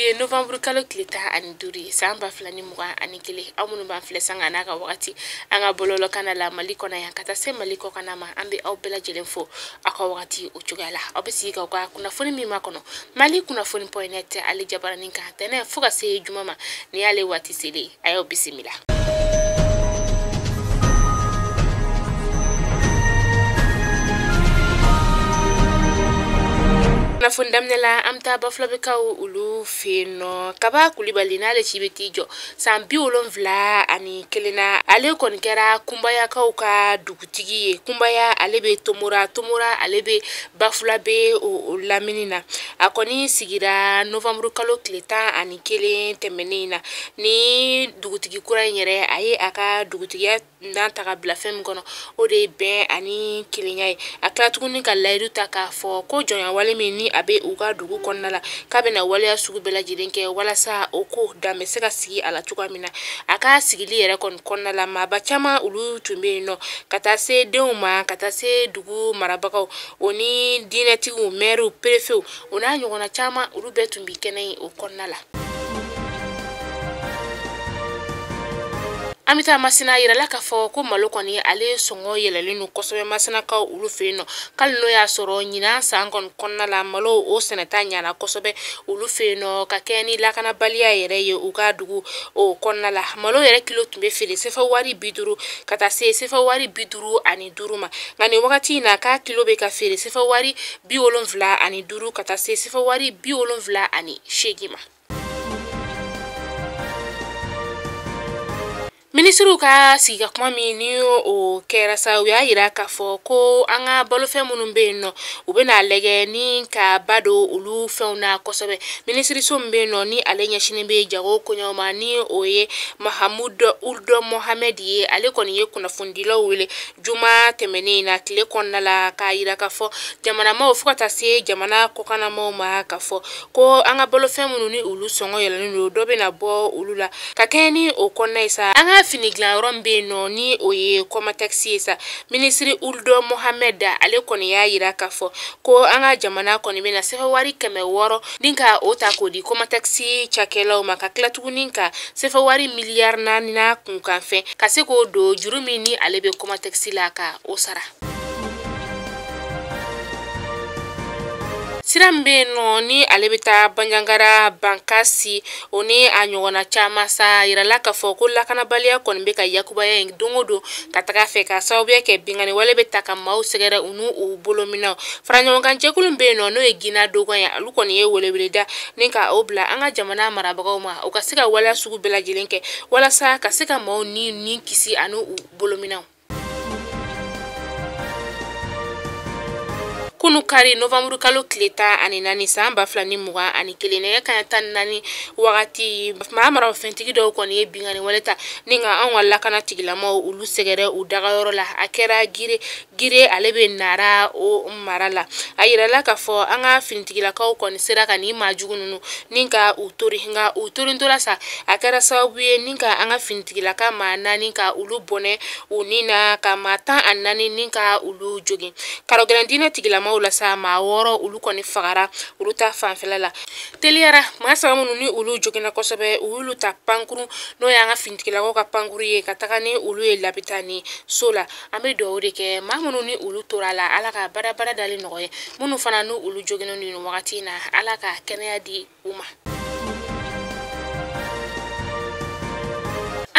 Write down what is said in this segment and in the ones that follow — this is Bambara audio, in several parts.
Bi November kalo kilita ani duri samba flani muga ani kile amunu ban fle sanga na ka wakati anga bololo kana la maliko na yankata se maliko kana ma ambe au bela jelenfo aka wakati uchugala obisi ka kuna foni mi makono mali kuna foni point ali jabara ninka tene fuga se jumama ni ale wati sele ayo bisimila. Na fundamnela amta baflabeka ulu feno kaba kulibali na le chibetijo sambi ulonvla ani kelena ale konkera kumbaya kauka dugutigi kumbaya alebe tomura alebe baflabe o laminina akoni sigira November kalo kleta ani kelen temenina ni dugutigi kura nyere aye aka dugutigi na taka blafem kono ode ben ani kelenya akla tukuni ka laidu taka fo ko jonya wale mini abe uga dugu konnala kabena wale asugu bela jirenke wala sa oko dambe seka sigi ala tukamina aka sigili yere konnala ma bachama ulu tumbe no katase deuma katase dugu marabakaw oni dineti u meru prefeu ona nyogona chama ulu betumbi kenai o konnala. Amita masina yira la ka fo ko maloko ni ale songo yelelenu kosobe masina ka ulu feno kalno ya soro nyina sangon konna la malo o seneta nyana kosobe ulu feno ka keni la kana balia yere ye uga dugu o konna la malo yere kilo tumbe fili sefa wari biduru kata sefa wari biduru ani duruma ngani wakati na ka kilo be ka fili sefa wari biolonvla ani duru kata sefa wari biolonvla ani shegima. Ministru ka siga kuma mini o kera sa uya ira ka fo ko anga bolofe munumbe no ubena lege ni ka bado ulu feuna kosobe ministri sombe no ni alenya shinebe jago kunyoma ni oye Mahamud Uldo Mohamed ye ale koni ye kuna fundilo wile juma temeni na kile konna la ka ira ka fo jamana ma ofukata se jamana kokana mo ma ka fo ko anga bolofe mununi ulu songo yela ni dobe na bo ulula kakeni o konna isa anga finigla rombe no ni oye koma taxi sa ministri Uldo Mohamed ale koni ya yira kafo ko anga jamana koni bena sefa wari keme woro ninka ota kodi koma taxi chakela makakla tuninka sefa wari miliar na kunkanfe kaseko do jurumi ni alebe koma taxi laka osara. Sirambe no ni alebita banjangara bankasi oni anyogona chama sa irala ka foko la kana balia kon be ka yakuba ya dongodo kataka fe ka sawbe ke bingani wale betaka mau segera unu u bolomina franyo nganje kulumbe no no egina dogo ya alukoni ye wole weleda ninka obla anga jamana marabaga ma o kasika wala sugu bela jilenke wala sa kasika mau ni kisi anu u bolomina. Kunu kari November kalo kleta ani nani samba flani muga ani kelene kan tan nani wakati maamara fentigi do ko ni bingani waleta ninga an walla kana tigila mo ulu segere u daga yoro la akera gire alebe nara o marala ayira la ka fo anga fintigila ka ko ni sera kan ni majugununu ninga utori ndola sa akera sabuye ninga anga fintigila ka mana ninga ulu bone unina kamata anani ninga ulu jogi karograndina tigila ula sa ma woro ulu koni fagara ulu ta fanfelala teliara masa munu ni ulu jogina kosobe ulu ta pankuru no yanga fintikila ko ka pankuru ye kataka ni ulu e labitani sola ambe do ke mamunu ni ulu torala alaka bara dali noye munu fana no ulu jogina ni wakati na alaka kenya di uma.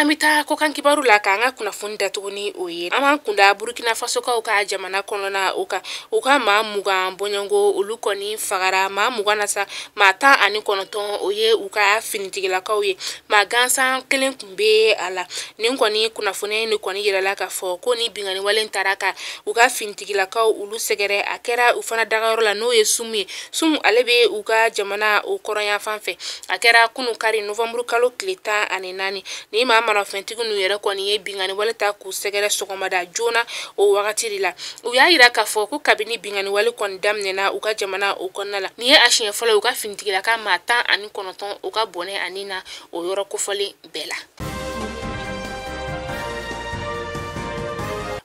Amita ko kan kibaru la kanga kuna funda tuguni oye ama kunda Burkina Faso ka uka jamana kolona uka ma muga bonyango uluko ni fagara ma muga nasa mata ani konoton oye uka finitigila ka oye ma gansa kelen kumbe ala ni ngoni kuna fune ni koni yira la ka fo ko ni bingani walen taraka uka finitigila ka ulu segere akera ufana dagaro la no ye sumu alebe uka jamana o koronya fanfe akera kunu kari November kalo kleta ani nani ni mama na fentigu nu yere ko ni bingani wale ta ku segere sogomada jona o wakati la uya ira ka fo ku kabini bingani wale kon damne na uka jamana o konnala ni ashin fola uka fintigila ka mata ani konoton uka bone anina o yoro ko fole bela.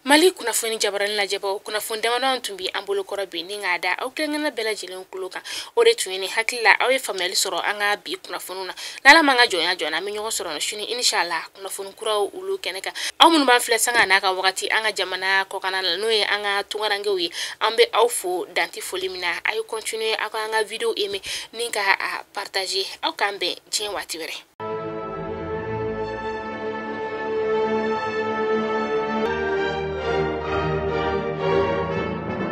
Mali kunnafoni jabarani lajɛbaw kunnafoni damadɔ tun bi an bolo kɔrɔ bi ni k'a da aw kelenkelen bɛɛ lajɛlen kulo kan o de tun ye ne hakili la aw ye faamuyali sɔrɔ an ka bi kunnafoniw na n'ala man ka jɔnya jɔna an bɛ ɲɔgɔn sɔrɔ sini inshallah kunnafoni kuraw olu kɛnɛ kan aw minnu b'an filɛ sanga n'a ka wagati an ka jamana kɔkan la n'o ye an ka tungarankew ye an bɛ aw fo danti foli min na a ye continuer aw ka an ka video aimer ni ka a partager aw k'an bɛn diɲɛ waati wɛrɛ